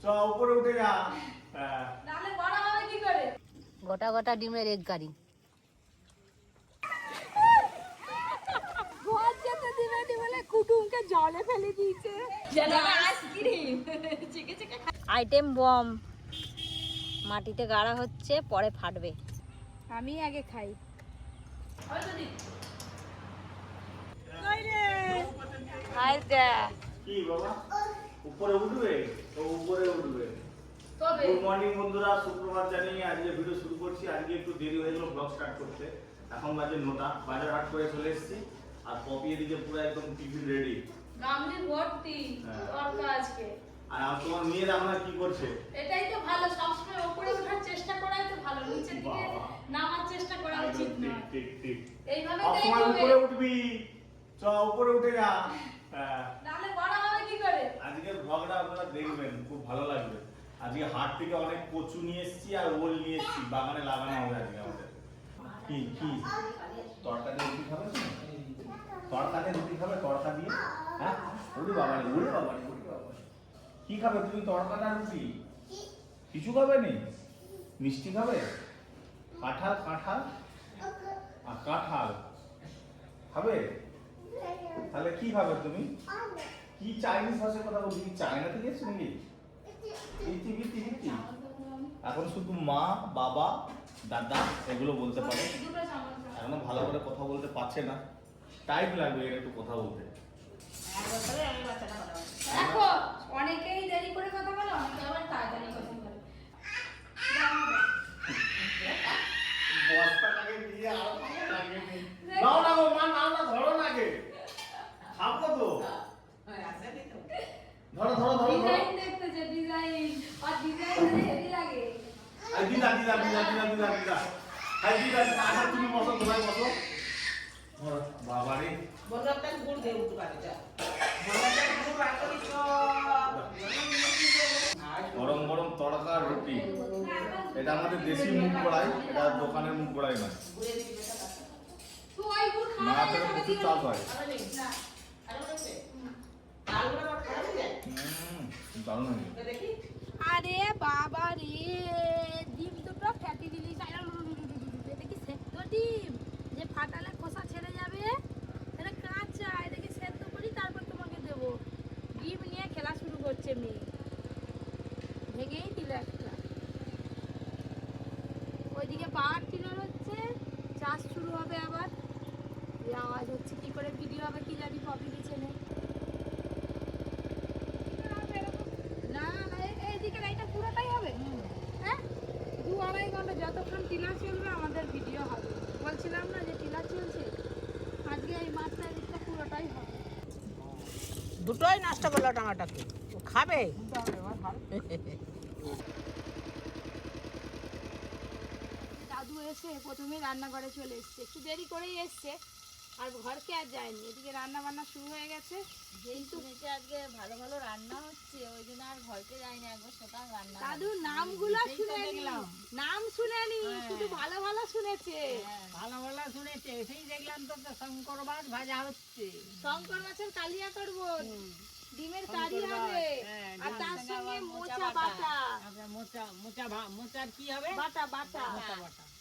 চ উপরে উঠে যা। তাহলে বড় হবে কি করে? গোটা গোটা ডিমের এগ কারি। ভোজ যেতে দিবে নি বলে কুটুমকে জলে ফেলে দিয়েছে। যেন আইসক্রিম চিকে চিকে আইটেম বম মাটিতে গাড়া হচ্ছে, পরে ফাটবে। আমি আগে খাই। হাই দা কি বাবা উপরে উঠবে? তো উপরে উঠবে। তবে গুড মর্নিং বন্ধুরা, সুপ্রভাত জানিয়ে আজকে ভিডিও শুরু করছি। আজকে একটু দেরি হয়ে গেল ব্লগ স্টার্ট করতে। এখন বাজে 9টা, বাজার হাট করে চলে এসেছি। আর পপি এদিকে পুরো একদম টিফিন রেডি, গামলি ভর্তি তরকা আজকে। আর তোমার মেয়েরা আমরা কি করছে? এটাই তো ভালো, সবসময় উপরে ওঠার চেষ্টা করাই তো ভালো, নিচের দিকে নামার চেষ্টা করা উচিত ঠিক নয়। ঠিক ঠিক। এইভাবে সব সময় উপরে উঠবি, চ উপরে উঠে যা। তাহলে বড় হবে কি করে? আজকের ব্লগটা আপনারা দেখবেন, খুব ভালো লাগবে। আজকে হাট থেকে অনেক কচু নিয়ে এসেছি আর ওল নিয়ে এসেছি, বাগানে লাগানো হবে আজকে আমাদের। কি কি তড়কা দিয়ে রুটি খাবে? তড়কা দিয়ে রুটি খাবে? তড়কা দিয়ে? হ্যাঁ, ওরে বাবা রে, ওরে বাবা রে, ওরে বাবা রে। কি খাবে তুমি, তড়কা না রুটি? কিছু খাবে নি? মিষ্টি খাবে? কাঁঠাল কাঁঠাল আর কাঁঠাল খাবে? তাহলে কি খাবে তুমি? কি চাইনিজ ভাষায় কথা বলছি? কি চায়না থেকে এসছো নাকি? এখন শুধু মা, বাবা, দাদা এগুলো বলতে পারে, এখনো ভালো করে কথা বলতে পারছে না। টাইম লাগবে এর একটু কথা বলতে। দেখো অনেকেই দেরি করে কথা বলে, অনেকে আবার তাড়াতাড়ি কথা বলে। বস্তাটাকে দিয়ে আরো লাগে নাও না গো মা, নাও না, ধরো না গে, খাবো তো। ধরো ধরো ধরো ডিজাইন দেখতেছে, ডিজাইন আর ডিজাইন হেভি লাগে। আই দিদা দিদা দিদা দিদা দিদা দিদা আই দিদা, আচ্ছা তুমি বসো, তোমায় বসো। বাবা রে, বলরামটা গুড় দিয়ে উঠতে পারে যা। গরম গরম তড়কা আর রুটি। এটা আমাদের দেশি মুগ কড়াই, এটা দোকানের মুগ কড়াই না। তো ওই গুড় না খাওয়া থেকে প্রচুর চাপ হয়। দারুণ হয়েছে। দেখি আরে বাবা রে, ডিম দুটো ফেটে দিলি। এটা কি সেদ্ধ ডিম যে ফাটালে খোসা ছেড়ে যাবে? এটা কাঁচা, এটাকে সেদ্ধ করি তারপর তোমাকে দেবো। ডিম নিয়ে খেলা শুরু করছে মেয়ে, ভেঙেই দিল একটা। ওইদিকে পাওয়ার টিলার হচ্ছে, চাষ শুরু হবে আবার। এই আওয়াজ হচ্ছে, কি করে ভিডিও হবে কি জানি, কপি দিচ্ছে নেই। না না, এইদিকে এটা পুরোটাই হবে। হ্যাঁ, 2-2.5 ঘন্টা যতক্ষণ টিলা চলবে আমাদের ভিডিও হবে। বলছিলাম না যে টিলা চলছে, আজকে এই মাছটা এদিকটা পুরোটাই হবে। দুটোই নষ্ট করলো টামাটাকে, ও খাবে। দাদু এসে প্রথমে রান্নাঘরে চলে এসছে, একটু দেরি করেই এসছে, আর ঘরকে আর যায়নি। এদিকে রান্না বান্না শুরু হয়ে গেছে। যেহেতু নিচে আজকে ভালো ভালো রান্না হচ্ছে, ওই জন্য আর ঘরকে যাইনি, একবার সেটাও রান্না। দাদু নামগুলো শুনেনি, নাম শুনেনি, শুধু ভালো ভালো শুনেছে। ভালো ভালো শুনেছে, সেই দেখলাম তো শঙ্কর মাছ ভাজা হচ্ছে। শঙ্কর মাছের কালিয়া করবো, ডিমের কারি হবে, আর তার সঙ্গে মোচা বাটা। মোচার কি হবে? বাটা বাটা।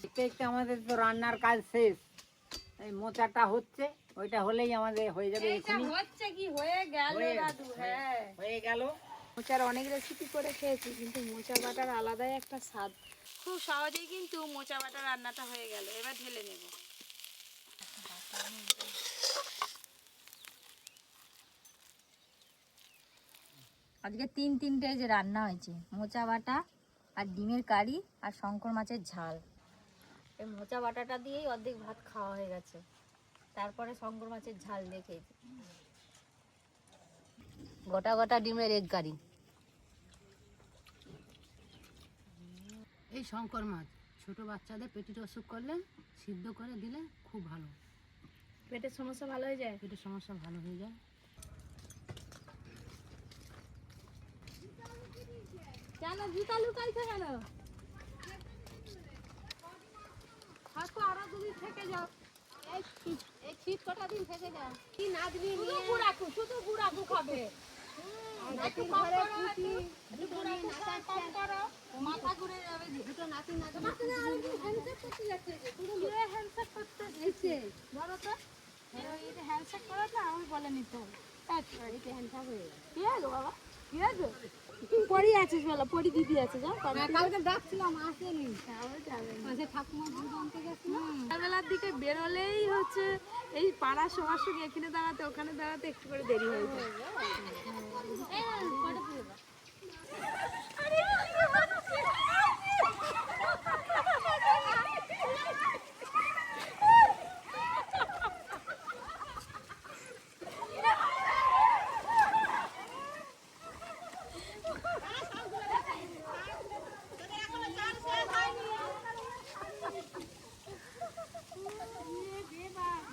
দেখতে দেখতে আমাদের তো রান্নার কাজ শেষ। এই মোচাটা হচ্ছে, ওইটা হলেই আমাদের হয়ে যাবে। এইটা হচ্ছে কি হয়ে গেল দাদু? হ্যাঁ, হয়ে গেল। মোচার অনেক রেসিপি করে খেয়েছি, কিন্তু মোচা বাটার আলাদাই একটা স্বাদ। খুব সহজেই কিন্তু মোচা বাটার রান্নাটা হয়ে গেল। এবার ঢেলে নেব। আজকে তিনটে যে রান্না হয়েছে, মোচা বাটা আর ডিমের কারি আর শঙ্কর মাছের ঝাল। এই মোচা বাটাটা দিয়েই অর্ধেক ভাত খাওয়া হয়ে গেছে, তারপরে শঙ্কর মাছের ঝাল দিয়ে খেয়েছি। গোটা গোটা ডিমের এগ কারি। এই শঙ্কর মাছ ছোট বাচ্চাদের পেটের অসুখ করলে সিদ্ধ করে দিলে খুব ভালো, পেটের সমস্যা ভালো হয়ে যায়। পেটের সমস্যা ভালো হয়ে যায়। কেন জুতা লুকাইছে কেন? থাকো, আরো 2 দিন থেকে যাও। এই শীত কটা দিন থেকে যাও। কি নাতনি নিয়ে শুধু বুড়াকু খাবে। নাতির ঘরে পুটি, কম করো, মাথা ঘুরে যাবে। দুটো নাতি নাতি মাথা না আর কি হ্যান্ডশেক করতে যাচ্ছে যে পুরো হ্যান্ডশেক করতে এসে ধরো তো এটা হ্যান্ডশেক করে না আমি বলে নিতে হবে। আচ্ছা এটা হ্যান্ডশেক হয়ে গেল। কি আছে বাবা? কি আছে? পড়ি আছিস বলা, পড়ি দিদি আছে যাও। কালকে ডাকছিলাম আসেনি, যাবে মাঝে ঠাকুমা দুধ আনতে গেছিল। বেলার দিকে বেরোলেই হচ্ছে এই পাড়ার সবার সঙ্গে এখানে দাঁড়াতে ওখানে দাঁড়াতে একটু করে দেরি হয়ে যায়।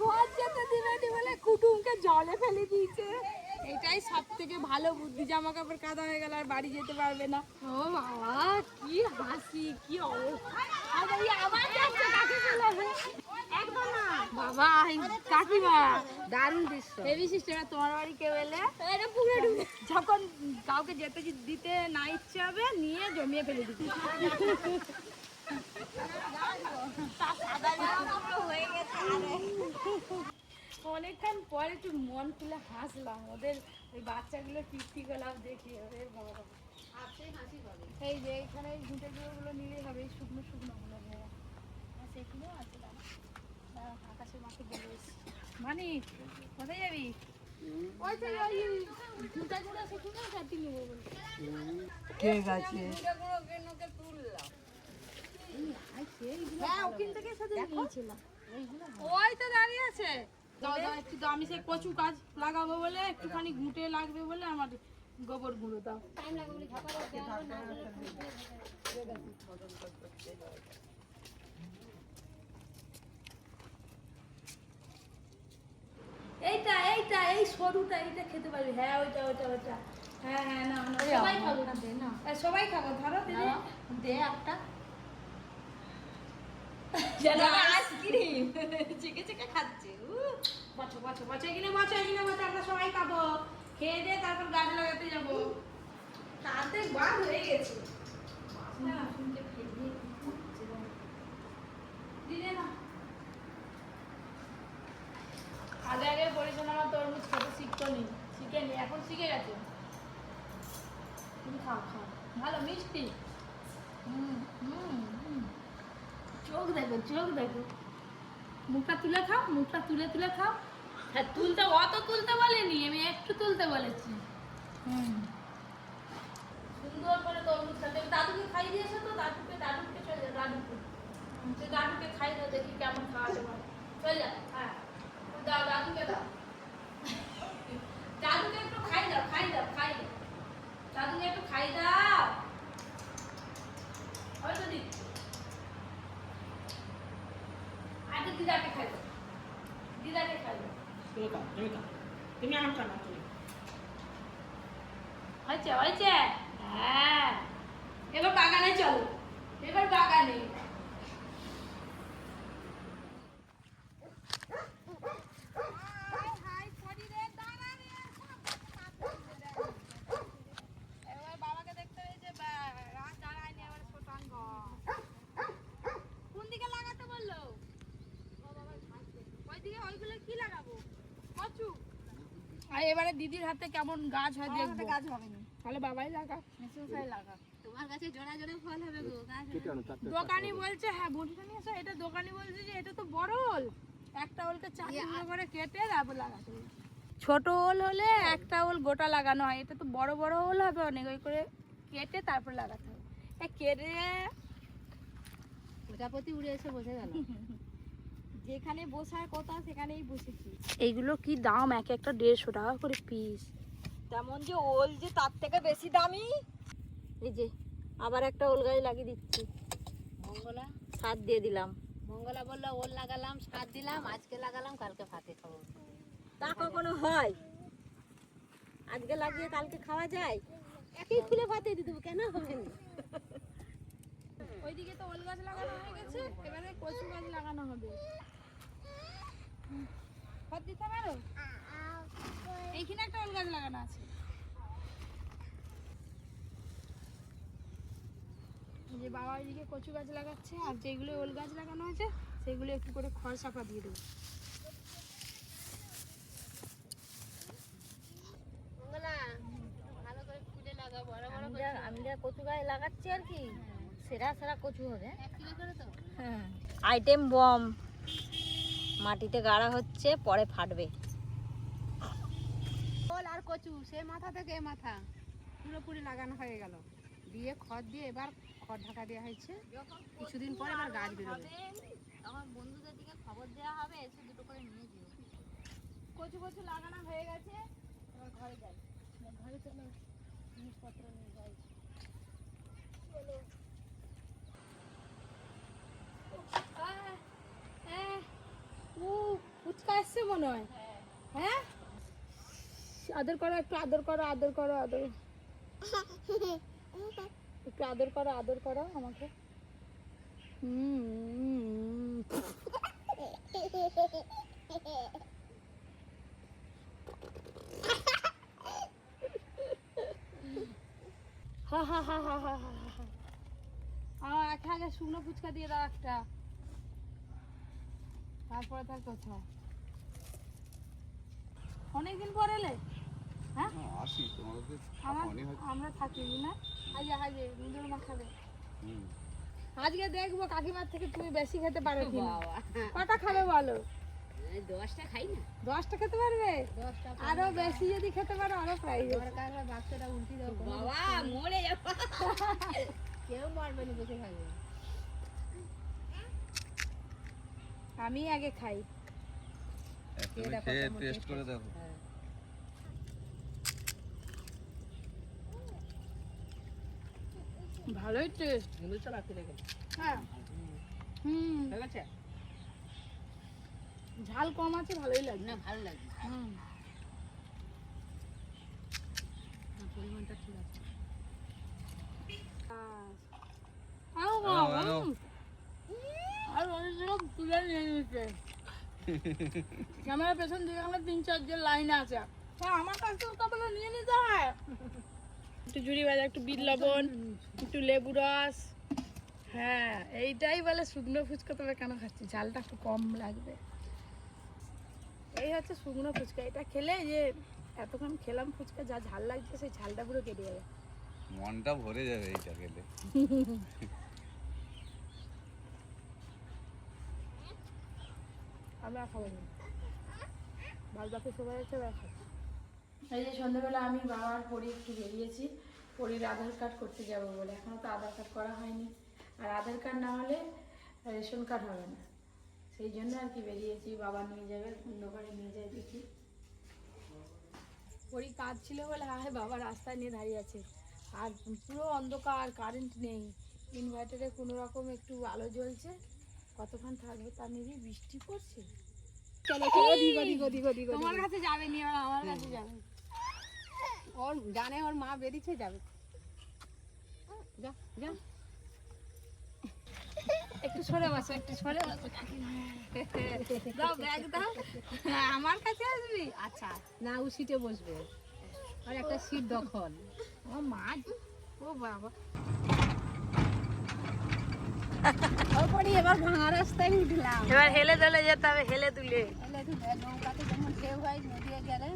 ঘর যেতে দিবে নি বলে কুটুমকে জলে ফেলে দিয়েছে। এটাই সব থেকে ভালো বুদ্ধি, জামা কাপড় কাদা হয়ে গেল আর বাড়ি যেতে পারবে না। ও বাবা কি হাসি, কি অবস্থা। আবার যাচ্ছে কাকিমা। একদম না বাবা, এই কাকিমা দারুণ দৃশ্য, হেভি সিস্টেম। তোমার বাড়ি কেউ এলে যখন কাউকে যেতে দিতে না ইচ্ছে হবে নিয়ে জমিয়ে ফেলে দিতে। অনেকক্ষণ পরে একটু মন খুলে হাসলাম, ওদের ওই বাচ্চাগুলো টিপটি গলাপ দেখে। ওদের বাবা এই যে এখানে ঘুঁটে গুঁড়োগুলো নিলেই হবে, এই শুকনো শুকনো গুলো। হ্যাঁ সেগুলোও আছে। দাঁড়া আকাশের মাঠে গেলে মানে কোথায় যাবি? ওই তো ওই ঘুঁটে গুঁড়ো শুকনো কাটি নেবো বলে। ঠিক আছে। হ্যাঁ ওখান থেকে সাথে নিয়েছিলাম। ওই তো দাঁড়িয়ে আছে। দাও দাও একটু দাও, আমি সেই কচু গাছ লাগাবো বলে একটুখানি ঘুঁটে লাগবে বলে আমার গোবর গুঁড়ো দাও। এইটা এইটা এই সরুটা এইটা খেতে পারবি। হ্যাঁ ওইটা ওইটা ওইটা। হ্যাঁ হ্যাঁ না না সবাই খাবো না, সবাই খাবো। ধরো দিদি দে একটা আইসক্রিম চেকে চেকে খাচ্ছে। বছর বছর বছর এখানে বছর এখানে বছর আমরা সবাই খাবো। খেয়ে দিয়ে তারপর গাছ লাগাতে যাবো। তাতে বার হয়ে গেছে না শুনতে খেয়ে দিদি না। আগে আগে পড়েছিল আমার তরমুজ খেতে শিখতো নি, শিখেনি, এখন শিখে গেছে। তুমি খাও খাও, ভালো মিষ্টি। চোখ দেখো চোখ দেখো, মুখটা তুলে খাও, মুখটা তুলে তুলে খাও। হ্যাঁ তুলতে, অত তুলতে বলেনি, আমি একটু তুলতে বলেছি। সুন্দর করে তরমুজ খেতে। দাদুকে খাই দিয়েছে তো, দাদুকে চলে যা, দাদুকে খাই দাও, দেখি কেমন খাওয়াতে পারে। চলে যা, হ্যাঁ দাও দাদুকে দাও, দাদুকে একটু খাই দাও, খাই দাও, খাই দাও, দাদুকে একটু খাই দাও। হয়তো দিচ্ছি আগে দিদাকে খাই দাও, দিদাকে খাই দাও। তুমি আমার খানা হয়েছে হয়েছে। হ্যাঁ এবার বাগানে চলো, এবার বাগানে। আর এবারে দিদির হাতে কেমন গাছ হয় দেখবো। গাছ হবে না, তাহলে বাবাই লাগা, মেসুসাই লাগা। তোমার কাছে জোড়া জোড়া ফল হবে গো, গাছ দোকানি বলছে। হ্যাঁ বটিটা নিয়ে এসো। এটা দোকানি বলছে যে এটা তো বড় ওল, একটা ওলকে চারটে করে কেটে তারপর লাগাতে হবে। ছোট ওল হলে একটা ওল গোটা লাগানো হয়, এটা তো বড় বড় ওল হবে অনেক, ওই করে কেটে তারপর লাগাতে হবে। কেটে প্রজাপতি উড়ে এসে বসে গেল। যেখানে বসার কথা সেখানেই বসেছি। এইগুলো কি দাম, এক একটা 150 টাকা করে পিস। তেমন যে ওল যে তার থেকে বেশি দামি। এই যে আবার একটা ওল গাছ লাগিয়ে দিচ্ছি, মঙ্গলা সার দিয়ে দিলাম। মঙ্গলা বললো ওল লাগালাম, সার দিলাম, আজকে লাগালাম, কালকে ভাতে খাবো। তা কখনো হয়? আজকে লাগিয়ে কালকে খাওয়া যায়? একই ফুলে ভাতে দিয়ে দেবো, কেন হবে না? ওইদিকে তো ওল গাছ লাগানো হয়ে গেছে, এবারে কচু গাছ লাগানো হবে। ভাত দিতে পারো? এইখানে একটা ওল গাছ লাগানো আছে। যে বাবা এদিকে কচু গাছ লাগাচ্ছে, আর যেগুলো ওল গাছ লাগানো আছে সেগুলো একটু করে খড় চাপা দিয়ে দেবো। আমি যা কচু গায়ে লাগাচ্ছি আর কি, সেরা সেরা কচু হবে। হ্যাঁ, আইটেম বম মাটিতে গাড়া হচ্ছে, পরে ফাটবে। ওল আর কচু সে মাথা থেকে এ মাথা পুরোপুরি লাগানো হয়ে গেল, দিয়ে খড় দিয়ে এবার খড় ঢাকা দেওয়া হয়েছে। কিছুদিন পরে এবার গাছ বেরোবে। আমার বন্ধুদের দিকে খবর দেওয়া হবে, এসে দুটো করে নিয়ে দিও। কচু কচু লাগানো হয়ে গেছে, এবার ঘরে যাই। ঘরে চলো, জিনিসপত্র নিয়ে যাই। চলো। ফুচকা আসছে মনে হয়। হ্যাঁ, আদর করো, একটু আদর করো, আদর করো, আদর একটু আদর করো, আদর করো আমাকে। আগে শুকনো ফুচকা দিয়ে দাও একটা, তারপরে তার কথা। অনেকদিন পরে এলে? হ্যাঁ আসি তোমাদের আমরা থাকি না। আজকে আজকে নিজের মা খাবে। আজকে দেখবো কাকিমার থেকে তুমি বেশি খেতে পারো কি না। কটা খাবে বলো? 10টা খাই না। 10টা খেতে পারবে? আরো বেশি যদি খেতে পারো আরো প্রাইজ। বাচ্চাটা উল্টি দাও বাবা মরে যাবো। কেউ মারবে না, বসে খাবে। আমি আগে খাই। টেস্ট করে দেখো। ভালোই টেস্ট। হ্যাঁ, ঝাল কম আছে, ভালোই লাগে। না ভালো লাগে, পরিমাণটা ঠিক আছে। আর অনেক রকম তুলে নিয়ে নিচ্ছে। ক্যামেরা পেছন দিকে আমরা 3-4 জন লাইনে আছে। হ্যাঁ, আমার কাছ থেকে তো বলে নিয়ে নিতে হয়। একটু ঝুড়ি ভাজা, একটু বিট লবণ, একটু লেবু রস। হ্যাঁ, এইটাই বলে শুকনো ফুচকা। তবে কেন খাচ্ছি, ঝালটা একটু কম লাগবে। এই হচ্ছে শুকনো ফুচকা। এটা খেলে যে এতক্ষণ খেলাম ফুচকা, যা ঝাল লাগছে সেই ঝালটা পুরো কেটে যাবে, মনটা ভরে যাবে এইটা খেলে। আমরা খাবো না, বাদ বাকি সবাই আছে খাবো। এই যে সন্ধ্যাবেলা আমি বাবার পরি একটু বেরিয়েছি, পরির আধার কার্ড করতে যাব বলে। এখনও তো আধার কার্ড করা হয়নি, আর আধার কার্ড না হলে রেশন কার্ড হবে না। সেই জন্য আর কি বেরিয়েছি। বাবা নিয়ে যাবে, অন্য ঘরে নিয়ে যায় দেখি। পরি কাজ ছিল বলে হ্যাঁ বাবা রাস্তায় নিয়ে দাঁড়িয়ে আছে, আর পুরো অন্ধকার, কারেন্ট নেই। ইনভার্টারে কোনো রকম একটু আলো জ্বলছে, কতক্ষণ থাকবে তা নিয়ে। বৃষ্টি পড়ছে। চলো চলো, তোমার কাছে যাবে নি, আমার কাছে যাবে। ওর জানে ওর মা বেরিয়েছে, যাবে। যা যা, একটু সরে বসো, একটু সরে বসো। দাও ব্যাগ দাও, আমার কাছে আসবি। আচ্ছা না, ও সিটে বসবে, আর একটা সিট দখল। ও মা, ও বাবা। এবার ভাঙা রাস্তায় উঠলাম। এবার হেলে দলে যেতে হবে, হেলে তুলে। নৌকাতে যেমন ঢেউ হয় নদীতে গেলে,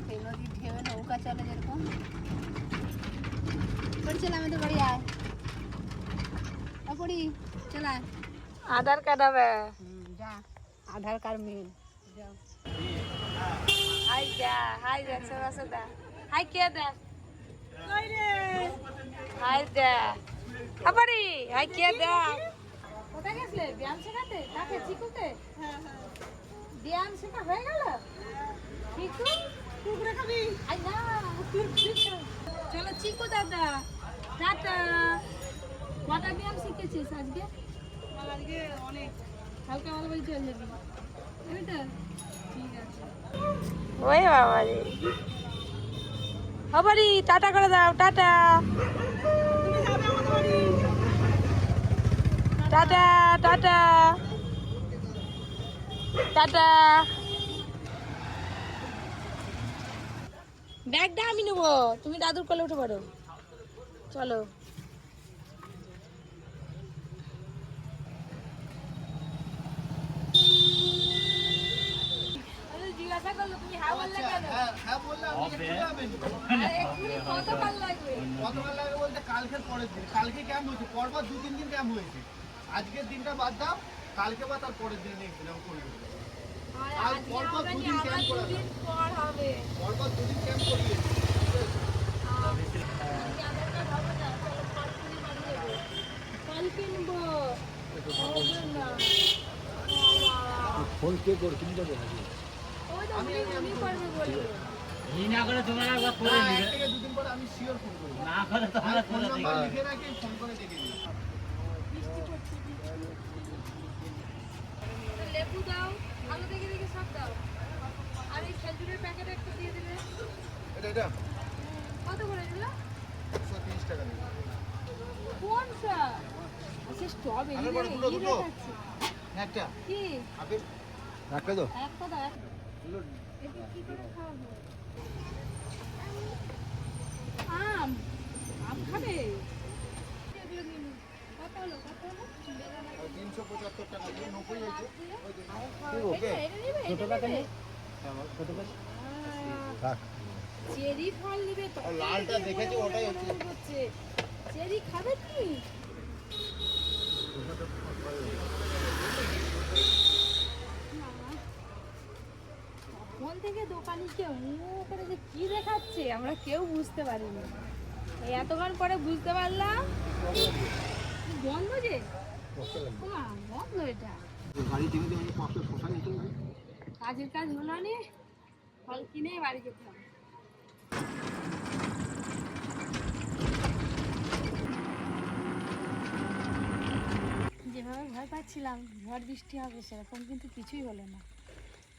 সেই নদীর ঢেউয়ে নৌকা চলে যেরকম। পড়ছিলাম আমাদের বাড়ি, আয় পড়ি, চলায়। আধার কার্ড হবে। যা, আধার কার্ড মেন। যাও। হাই যা, হাই যা, সদা সদা। হাই কে দে? কই রে? হাই দে। আবারি, হাই কে দে? কোথায় গেছলে? ব্যায়াম শেখাতে? কাকে? চিকুকে? হ্যাঁ হ্যাঁ। ব্যায়াম শেখা হয়ে গেল? চিকু? কুকুরে খাবি? আই না, চলো চিকু দাদা। টাটা। কটা ব্যায়াম শিখেছিস আজকে? আজকে অনেক। কালকে আমাদের বাড়ি চলে যাবি, তাই তো? ঠিক আছে। ওই বাবা রে, বাবারি টাটা করে দাও। Tata tata tata tata. ব্যাগটা আমি নেবো, তুমি দাদুর কোলে উঠে পড়ো। চলো। হবে নি। আর এক্ষুনি কত ভালো লাগবে। গতকাল লাগে বলতে কালকের পরের দিন, কালকে ক্যাম্প হয়েছে, পরপর 2-3 দিন ক্যাম্প হয়েছে। আজকের দিনটা বাদ দাও, কালকে বা তার পরের দিন নেক্সট দিন করবে। আর আর আজকে পরপর হবে না, দুদিন আবার ক্যাম্প করা দুদিন পর হবে। পরপর 2 দিন ক্যাম্প করিয়ে। ফল কিনবো। হবে না। ফোন কে করে কিনতে হবে নাকি? ওই তো উনি করবে বললো। না করে তোমরা একবার করে হ্যাঁ, নিবে 1 থেকে 2 দিন পরে আমি শিওর ফোন করব। না করে তোমরা ফোন করে নাম্বার লিখে রাখি, ফোন করে ডেকে নিই। লেবু দাও, ভালো দেখে দেখে সব দাও। আর এই খেজুরের প্যাকেট একটা দিয়ে দিবে। এটা কত করে দিলো? 130 টাকা দিন। কোনটা? আচ্ছা স্ট্রবেরি আরে বড় দুটো, দুটো। দেখাচ্ছে। একটা কি? আপেল রাখবে তো? একটা দাও। এটা কি করে খাওয়াবো? আম। আম খাবে? এগুলো নিন। কত হলো? কত হলো? 375 টাকা দিয়ে 90 হয়েছে। এটা নিবে? ছোট এটা প্যাকেট নিবে? ছোট প্যাকেট রাখ। চেরি ফল নিবে তো। আর লালটা দেখেছি, ওটাই হচ্ছে। চেরি খাবে কি? তখন থেকে দোকানিকে করে যে কি দেখাচ্ছে আমরা কেউ বুঝতে পারিনি। এই এতক্ষণ পরে বুঝতে পারলাম। বন্ধ যে ওমা, বন্ধ এটা। গাড়ি থেকে দিয়ে 500 শসা নিতে হবে। কাজের কাজ হলো না, ফল কিনে বাড়ি যেতে হবে। যেভাবে ভয় পাচ্ছিলাম ঝড় বৃষ্টি হবে সেরকম কিন্তু কিছুই হলো না।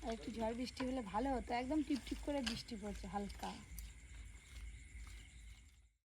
আর একটু ঝড় বৃষ্টি হলে ভালো হতো, একদম টিপটিপ করে বৃষ্টি পড়ছে হালকা।